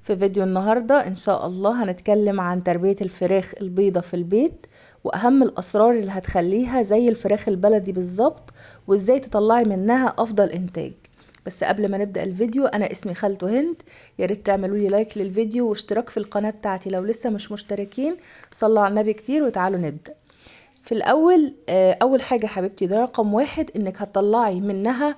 في فيديو النهاردة ان شاء الله هنتكلم عن تربية الفراخ البيضة في البيت واهم الاسرار اللي هتخليها زي الفراخ البلدي بالظبط، وازاي تطلعي منها افضل انتاج. بس قبل ما نبدأ الفيديو، انا اسمي خالته هند. يا ريت تعملوا لي لايك للفيديو واشتراك في القناة بتاعتي لو لسه مش مشتركين. صلوا على النبي كتير وتعالوا نبدأ. في الاول اول حاجة حبيبتي، ده رقم واحد، انك هتطلعي منها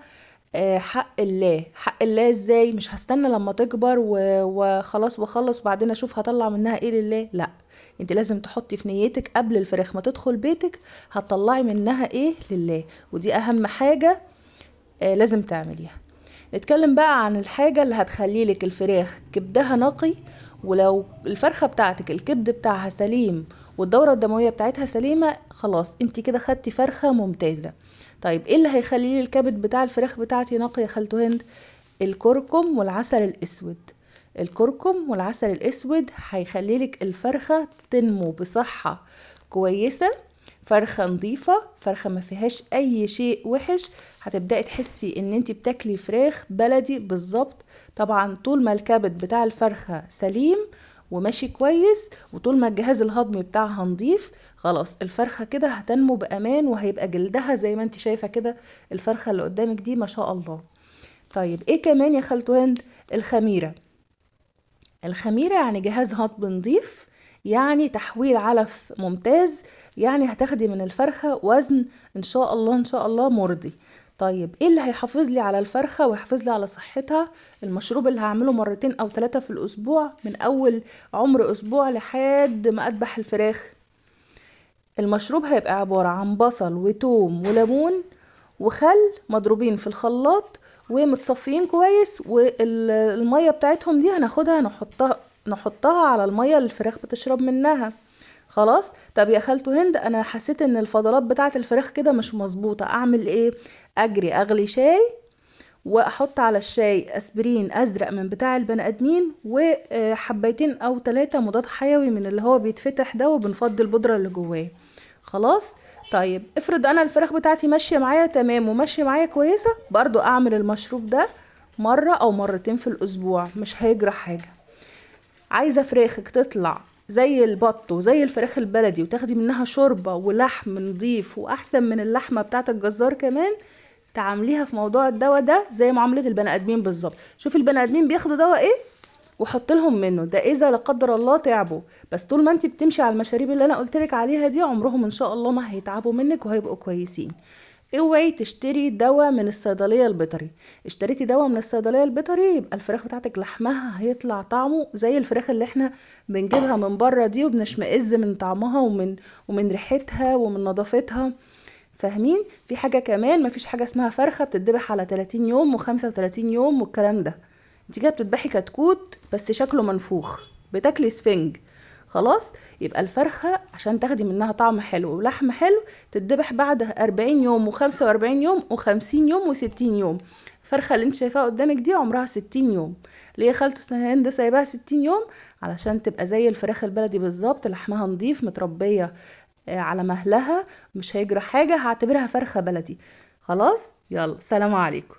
حق الله. حق الله ازاي؟ مش هستنى لما تكبر وخلاص واخلص وبعدين اشوف هطلع منها ايه لله، لا. انت لازم تحطي في نيتك قبل الفراخ ما تدخل بيتك هتطلعي منها ايه لله، ودي اهم حاجة لازم تعمليها. نتكلم بقى عن الحاجة اللي هتخلي لك الفراخ كبدها نقي. ولو الفرخة بتاعتك الكبد بتاعها سليم والدورة الدموية بتاعتها سليمة، خلاص انت كده خدتي فرخة ممتازة. طيب ايه اللي هيخلي لي الكبد بتاع الفراخ بتاعتي نقي يا خالته هند؟ الكركم والعسل الاسود. الكركم والعسل الاسود هيخلي لك الفرخة تنمو بصحة كويسة، فرخة نظيفة، فرخة ما فيهاش اي شيء وحش. هتبدأي تحسي ان انت بتاكلي فراخ بلدي بالظبط. طبعا طول ما الكبد بتاع الفرخة سليم وماشي كويس، وطول ما الجهاز الهضمي بتاعها نظيف، خلاص الفرخة كده هتنمو بأمان وهيبقى جلدها زي ما انت شايفة كده. الفرخة اللي قدامك دي ما شاء الله. طيب ايه كمان يا خالته هند؟ الخميرة. الخميرة يعني جهاز هضم نظيف، يعني تحويل علف ممتاز، يعني هتاخدي من الفرخة وزن ان شاء الله ان شاء الله مرضي. طيب ايه اللي هيحافظ لي على الفرخة ويحافظ لي على صحتها؟ المشروب اللي هعمله مرتين او 3 في الاسبوع، من اول عمر اسبوع لحد ما اذبح الفراخ. المشروب هيبقى عبارة عن بصل وتوم وليمون وخل مضروبين في الخلاط ومتصفيين كويس، والمية بتاعتهم دي هناخدها نحطها على المية اللي الفراخ بتشرب منها. خلاص. طب يا خالته هند، انا حسيت ان الفضلات بتاعه الفراخ كده مش مظبوطه، اعمل ايه؟ اجري اغلي شاي واحط على الشاي اسبرين ازرق من بتاع البني ادمين وحبيتين او 3 مضاد حيوي من اللي هو بيتفتح ده، وبنفضي البودره اللي جواه. خلاص. طيب افرض انا الفراخ بتاعتي ماشيه معايا تمام وماشيه معايا كويسه، برضو اعمل المشروب ده مره او مرتين في الاسبوع، مش هيجرى حاجه. عايزه فراخك تطلع زي البط وزي الفراخ البلدي وتاخدي منها شوربه ولحم نضيف واحسن من اللحمه بتاعه الجزار كمان، تعامليها في موضوع الدواء ده زي معامله البني ادمين بالظبط. شوفي البني ادمين بياخدوا دواء ايه وحط لهم منه، ده اذا لا قدر الله تعبوا. بس طول ما انت بتمشي على المشاريب اللي انا قلت لك عليها دي، عمرهم ان شاء الله ما هيتعبوا منك وهيبقوا كويسين. اوعي تشتري دواء من الصيدليه البيطري. اشتريتي دواء من الصيدليه البيطري يبقى الفراخ بتاعتك لحمها هيطلع طعمه زي الفراخ اللي احنا بنجيبها من بره دي، وبنشمئز من طعمها ومن ريحتها ومن نظافتها. فاهمين؟ في حاجه كمان، مفيش حاجه اسمها فرخه بتتذبح على 30 يوم و35 يوم والكلام ده. انت كده بتذبحي كتكوت بس شكله منفوخ، بتاكلي سفنج. خلاص. يبقى الفرخة عشان تاخدي منها طعم حلو ولحم حلو تتذبح بعد 40 يوم و45 يوم و50 يوم و60 يوم. الفرخة اللي انت شايفاها قدامك دي عمرها 60 يوم. ليه خالته هند سايباها 60 يوم؟ علشان تبقى زي الفراخ البلدي بالظبط، لحمها نضيف، متربية على مهلها، مش هيجرى حاجة، هعتبرها فرخة بلدي. خلاص. يلا سلام عليكم.